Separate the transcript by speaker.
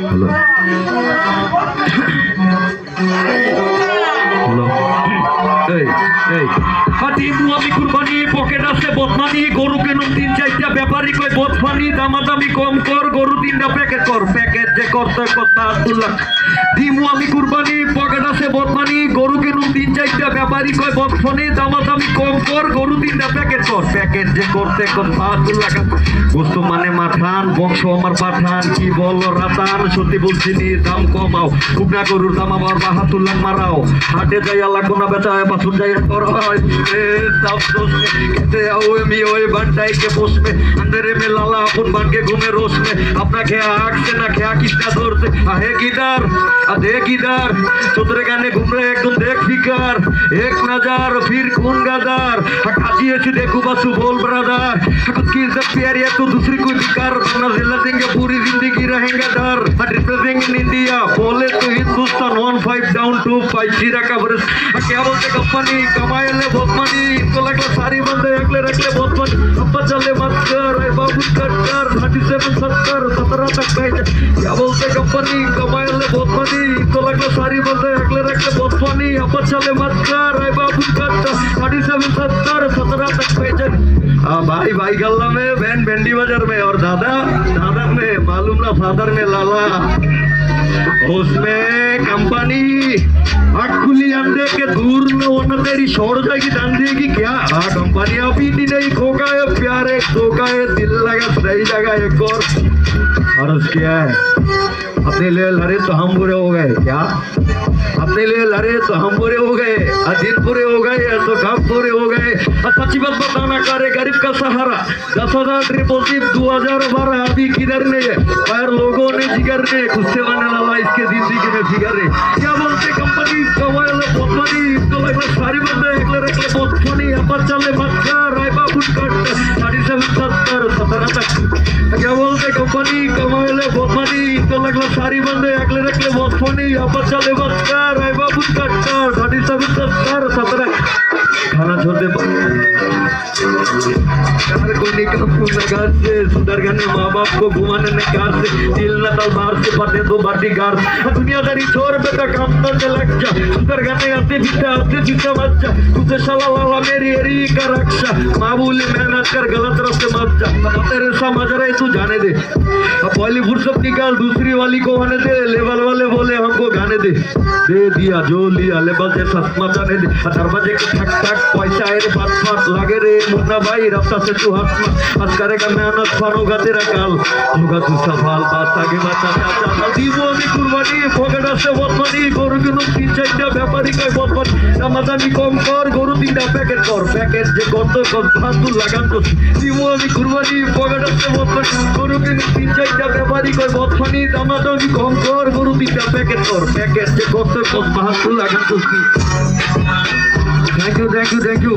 Speaker 1: hello hello এই এই দিমু আমি কুরবানি পকেট আছে বদমানি গরু কেনুম 3-4টা ব্যাপারী কই বদমানি দামাদামি কম কর গরু 3টা প্যাকেট কর প্যাকেট যে করতে কথা আব্দুল্লাহ দিমু আমি কুরবানি পকেট আছে বদমানি গরু কেনুম 3-4টা ব্যাপারী কই বদমানি দামাদামি কম কর গরু 3টা প্যাকেট কর প্যাকেট যে করতে কথা আব্দুল্লাহ গোস্ত মানে মাঠান বংশ আমার পাঠান কি বলো রাতান সত্যি বলছি নি দাম কমাও কুকনা গরুর দাম আমার বাহাতুল্লাহ মারাও হাটে যাই আল্লাহ কোনা বেটায় বাসুন যাই করা হয় सब दोस्त कहते आओ मी ओए बंटाई के पोस में अंधेरे में लाला अपन बन के घूमे रोश में अपना क्या आग से ना क्या किसका जोर से आहे किधर देख इधर चौधरे गाने घूम रहे एकदम देख फिकर एक नजर फिर खून गदर काजी ऐसी देखो बसु बोल ब्रदर खुद की इज्जत प्यारी है तो दूसरी कोई बिकार ना जिला देंगे पूरी जिंदगी रहेंगे डर रिप्रेजेंटिंग इन इंडिया बोले तो हिंदुस्तान 15 डाउन टू 5 जीरा का बरस क्या बोलते कंपनी कमाए ले बहुत मनी इनको लगला सारी बंदे अगले रखले बहुत मनी अब चले मत कर ए बाबू कट कर 37 70 17 तक भेज क्या बोलते कंपनी कमाए ले बहुत मनी इनको लगला सारी बंदे अगले रखले बहुत मनी अब चले मत कर ए बाबू कट कर 37 70 17 तक भेज भाई भाई गल्ला में बहन भेंडी बाजार में और दादा दादा में मालूम ना फादर में लाला उसमें कंपनी आँख खुली अंडे के दूर में वो न तेरी छोड़ जाएगी डाल देगी क्या हाँ कंपनी अभी नहीं खोका है प्यार एक धोखा है दिल लगा सही जगह एक और क्या है अपने लिए लड़े तो हम बुरे हो गए क्या अपने लिए लड़े तो हम बुरे हो गए दिन पूरे हो गए तो कब पूरे हो गए सच्ची बात बताना करे गरीब का सहारा 10,000 डिपॉजिट 2012 अभी किधर ने पर लोगों ने जिगर ने गुस्से वाले लाला इसके जिंदगी में फिगर है क्या बोलते कंपनी कमाए बहुत मनी तो लगभग सारी बंदे अगले रखले बहुत मनी अब चले मत कर राय बाबू कट 37 17 तक क्या बोलते कंपनी कमाए बहुत मनी तो लगभग सारी बंदे अगले रखले बहुत मनी अब चले मत कर राय बाबू कट 37 17 खाना छोड़ते कोई निकल से सुंदर गाने माँ बाप को घुमाने ने कार से दिल न तलवार से पटे दो बाटी गार दुनियादारी छोड़ बेटा काम करने लग जा सुंदर गाने आते पीछे मत जा तुझे शाला लाला मेरी एरी का रक्षा मामूली मेहनत कर गलत रास्ते मत जा तेरे समझ रहे तू जाने दे अब पहली फुर्सत निकाल दूसरी वाली को आने दे लेवल वाले बोले हमको गाने दे दिया जो लिया लेवल से सस्मा जाने दे दरवाजे के ठक ठक पैसा है बात बात लगे रे मुन्ना भाई रास्ता से तू हंस हंस करेगा मेहनत फनोगा तेरा काल होगा तू सवाल बात आगे बताना चाहता दीवो भी कुर्बानी पकेट से बहुत मनी गरु किनु 3-4টা ব্যাপারী কই বহুত মনি দামাদামি কম কর গরু 3টা প্যাকেট কর প্যাকেট যে কত ফালতু লাগান তো দীবো আমি কুরবানি পকেট से बहुत मनी গরু কিनु 3-4টা ব্যাপারী কই বহুত মনি দামাদামি কম কর গরু 3টা প্যাকেট কর প্যাকেট যে কত ফালতু লাগান তো থ্যাংক ইউ